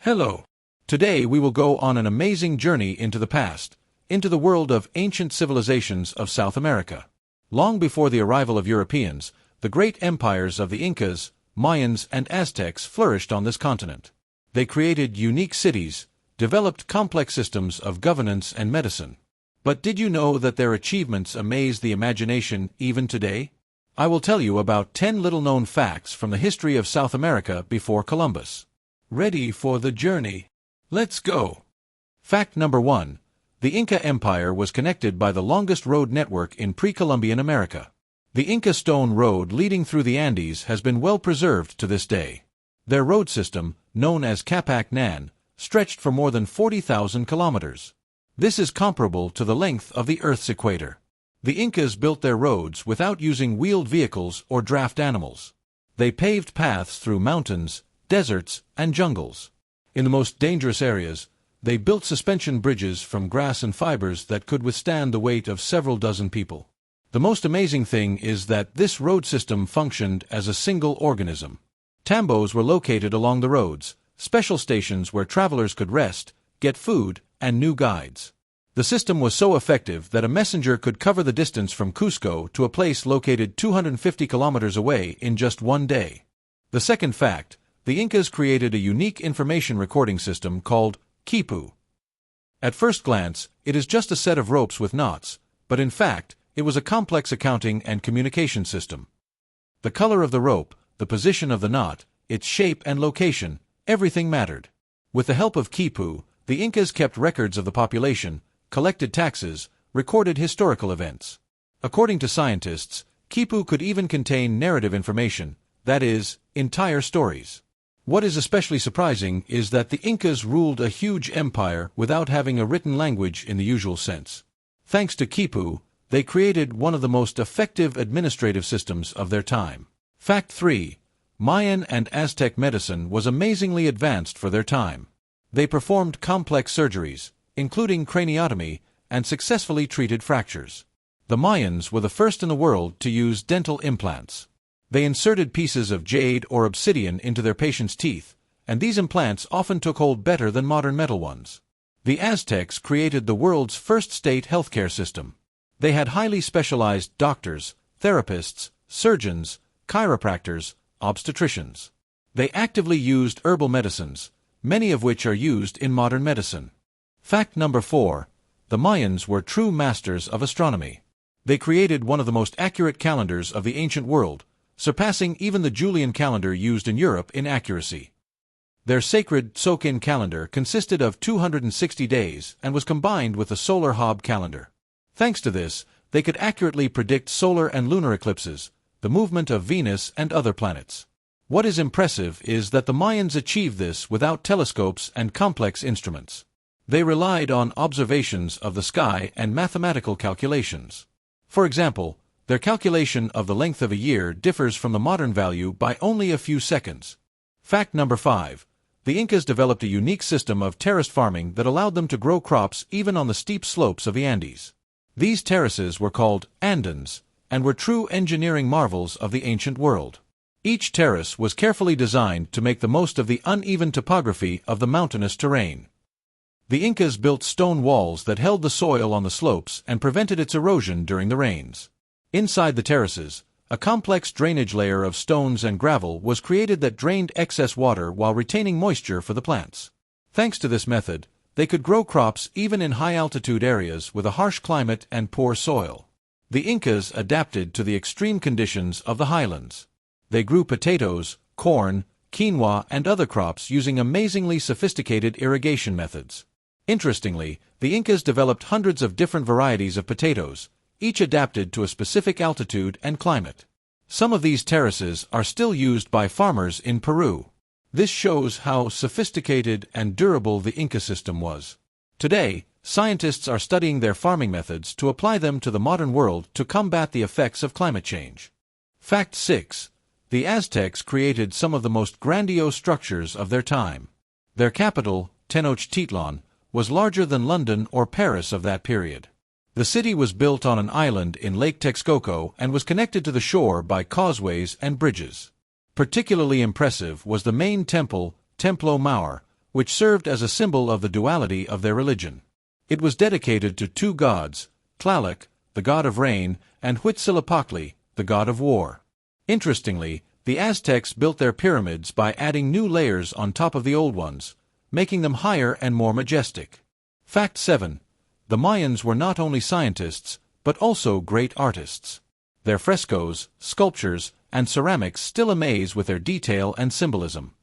Hello. Today we will go on an amazing journey into the past, into the world of ancient civilizations of South America. Long before the arrival of Europeans, the great empires of the Incas, Mayans, and Aztecs flourished on this continent. They created unique cities, developed complex systems of governance and medicine. But did you know that their achievements amaze the imagination even today? I will tell you about 10 little-known facts from the history of South America before Columbus. Ready for the journey? Let's go! Fact number 1. The Inca Empire was connected by the longest road network in pre-Columbian America. The Inca Stone Road leading through the Andes has been well preserved to this day. Their road system, known as Capac-Nan, stretched for more than 40,000 kilometers. This is comparable to the length of the Earth's equator. The Incas built their roads without using wheeled vehicles or draft animals. They paved paths through mountains, deserts, and jungles. In the most dangerous areas, they built suspension bridges from grass and fibers that could withstand the weight of several dozen people. The most amazing thing is that this road system functioned as a single organism. Tambos were located along the roads, special stations where travelers could rest, get food, and new guides. The system was so effective that a messenger could cover the distance from Cusco to a place located 250 kilometers away in just one day. The second fact, the Incas created a unique information recording system called quipu. At first glance, it is just a set of ropes with knots, but in fact, it was a complex accounting and communication system. The color of the rope, the position of the knot, its shape and location, everything mattered. With the help of quipu, the Incas kept records of the population, collected taxes, recorded historical events. According to scientists, quipu could even contain narrative information, that is, entire stories. What is especially surprising is that the Incas ruled a huge empire without having a written language in the usual sense. Thanks to quipu, they created one of the most effective administrative systems of their time. Fact 3. Mayan and Aztec medicine was amazingly advanced for their time. They performed complex surgeries, including craniotomy, and successfully treated fractures. The Mayans were the first in the world to use dental implants. They inserted pieces of jade or obsidian into their patients' teeth, and these implants often took hold better than modern metal ones. The Aztecs created the world's first state healthcare system. They had highly specialized doctors, therapists, surgeons, chiropractors, obstetricians. They actively used herbal medicines, many of which are used in modern medicine. Fact number 4. The Mayans were true masters of astronomy. They created one of the most accurate calendars of the ancient world, surpassing even the Julian calendar used in Europe in accuracy. Their sacred Sokin calendar consisted of 260 days and was combined with the solar Hob calendar. Thanks to this, they could accurately predict solar and lunar eclipses, the movement of Venus and other planets. What is impressive is that the Mayans achieved this without telescopes and complex instruments. They relied on observations of the sky and mathematical calculations. For example, their calculation of the length of a year differs from the modern value by only a few seconds. Fact number 5. The Incas developed a unique system of terraced farming that allowed them to grow crops even on the steep slopes of the Andes. These terraces were called andans, and were true engineering marvels of the ancient world. Each terrace was carefully designed to make the most of the uneven topography of the mountainous terrain. The Incas built stone walls that held the soil on the slopes and prevented its erosion during the rains. Inside the terraces, a complex drainage layer of stones and gravel was created that drained excess water while retaining moisture for the plants. Thanks to this method, they could grow crops even in high-altitude areas with a harsh climate and poor soil. The Incas adapted to the extreme conditions of the highlands. They grew potatoes, corn, quinoa, and other crops using amazingly sophisticated irrigation methods. Interestingly, the Incas developed hundreds of different varieties of potatoes, each adapted to a specific altitude and climate. Some of these terraces are still used by farmers in Peru. This shows how sophisticated and durable the Inca system was. Today, scientists are studying their farming methods to apply them to the modern world to combat the effects of climate change. Fact 6. The Aztecs created some of the most grandiose structures of their time. Their capital, Tenochtitlan, was larger than London or Paris of that period. The city was built on an island in Lake Texcoco and was connected to the shore by causeways and bridges. Particularly impressive was the main temple, Templo Mayor, which served as a symbol of the duality of their religion. It was dedicated to two gods, Tlaloc, the god of rain, and Huitzilopochtli, the god of war. Interestingly, the Aztecs built their pyramids by adding new layers on top of the old ones, making them higher and more majestic. Fact 7. The Mayans were not only scientists, but also great artists. Their frescoes, sculptures, and ceramics still amaze with their detail and symbolism.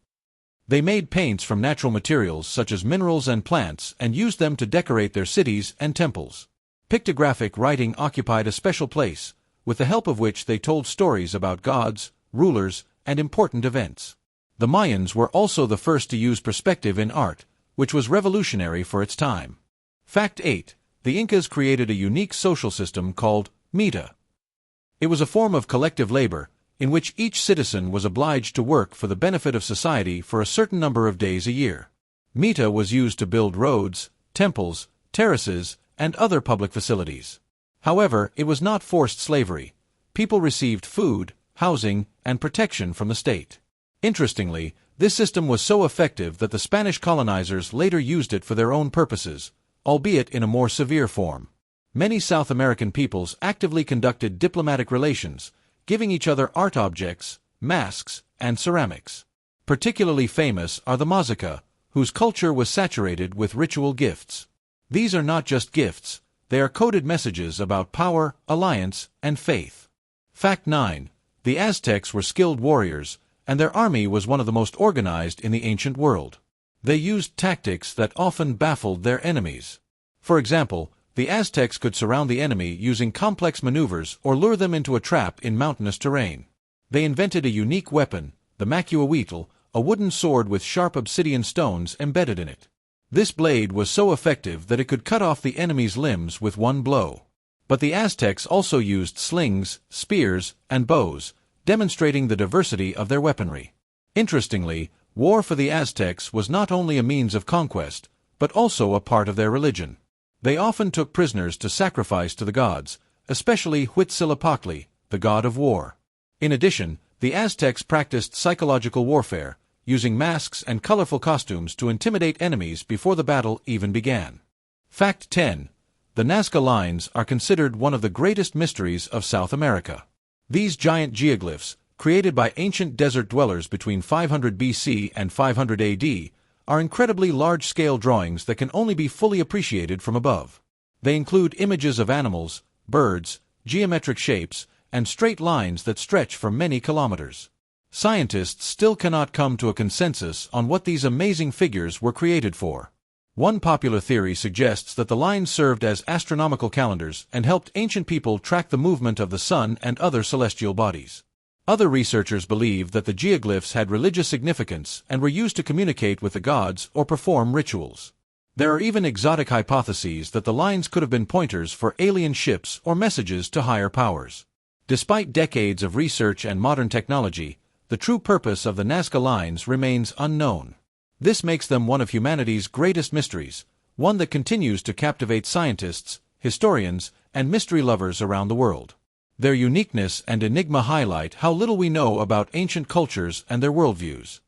They made paints from natural materials such as minerals and plants and used them to decorate their cities and temples. Pictographic writing occupied a special place, with the help of which they told stories about gods, rulers, and important events. The Mayans were also the first to use perspective in art, which was revolutionary for its time. Fact 8. The Incas created a unique social system called mita. It was a form of collective labor, in which each citizen was obliged to work for the benefit of society for a certain number of days a year. Mita was used to build roads, temples, terraces, and other public facilities. However, it was not forced slavery. People received food, housing, and protection from the state. Interestingly, this system was so effective that the Spanish colonizers later used it for their own purposes, albeit in a more severe form. Many South American peoples actively conducted diplomatic relations, giving each other art objects, masks, and ceramics. Particularly famous are the Mazaca, whose culture was saturated with ritual gifts. These are not just gifts, they are coded messages about power, alliance, and faith. Fact 9. The Aztecs were skilled warriors, and their army was one of the most organized in the ancient world. They used tactics that often baffled their enemies. For example, the Aztecs could surround the enemy using complex maneuvers or lure them into a trap in mountainous terrain. They invented a unique weapon, the macuahuitl, a wooden sword with sharp obsidian stones embedded in it. This blade was so effective that it could cut off the enemy's limbs with one blow. But the Aztecs also used slings, spears, and bows, demonstrating the diversity of their weaponry. Interestingly, war for the Aztecs was not only a means of conquest, but also a part of their religion. They often took prisoners to sacrifice to the gods, especially Huitzilopochtli, the god of war. In addition, the Aztecs practiced psychological warfare, using masks and colorful costumes to intimidate enemies before the battle even began. Fact 10. The Nazca lines are considered one of the greatest mysteries of South America. These giant geoglyphs, created by ancient desert dwellers between 500 BC and 500 AD, are incredibly large-scale drawings that can only be fully appreciated from above. They include images of animals, birds, geometric shapes, and straight lines that stretch for many kilometers. Scientists still cannot come to a consensus on what these amazing figures were created for. One popular theory suggests that the lines served as astronomical calendars and helped ancient people track the movement of the sun and other celestial bodies. Other researchers believe that the geoglyphs had religious significance and were used to communicate with the gods or perform rituals. There are even exotic hypotheses that the lines could have been pointers for alien ships or messages to higher powers. Despite decades of research and modern technology, the true purpose of the Nazca lines remains unknown. This makes them one of humanity's greatest mysteries, one that continues to captivate scientists, historians, and mystery lovers around the world. Their uniqueness and enigma highlight how little we know about ancient cultures and their worldviews.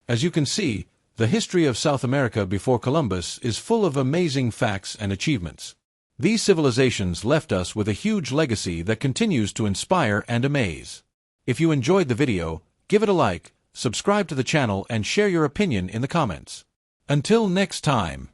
As you can see, the history of South America before Columbus is full of amazing facts and achievements. These civilizations left us with a huge legacy that continues to inspire and amaze. If you enjoyed the video, give it a like, subscribe to the channel, and share your opinion in the comments. Until next time.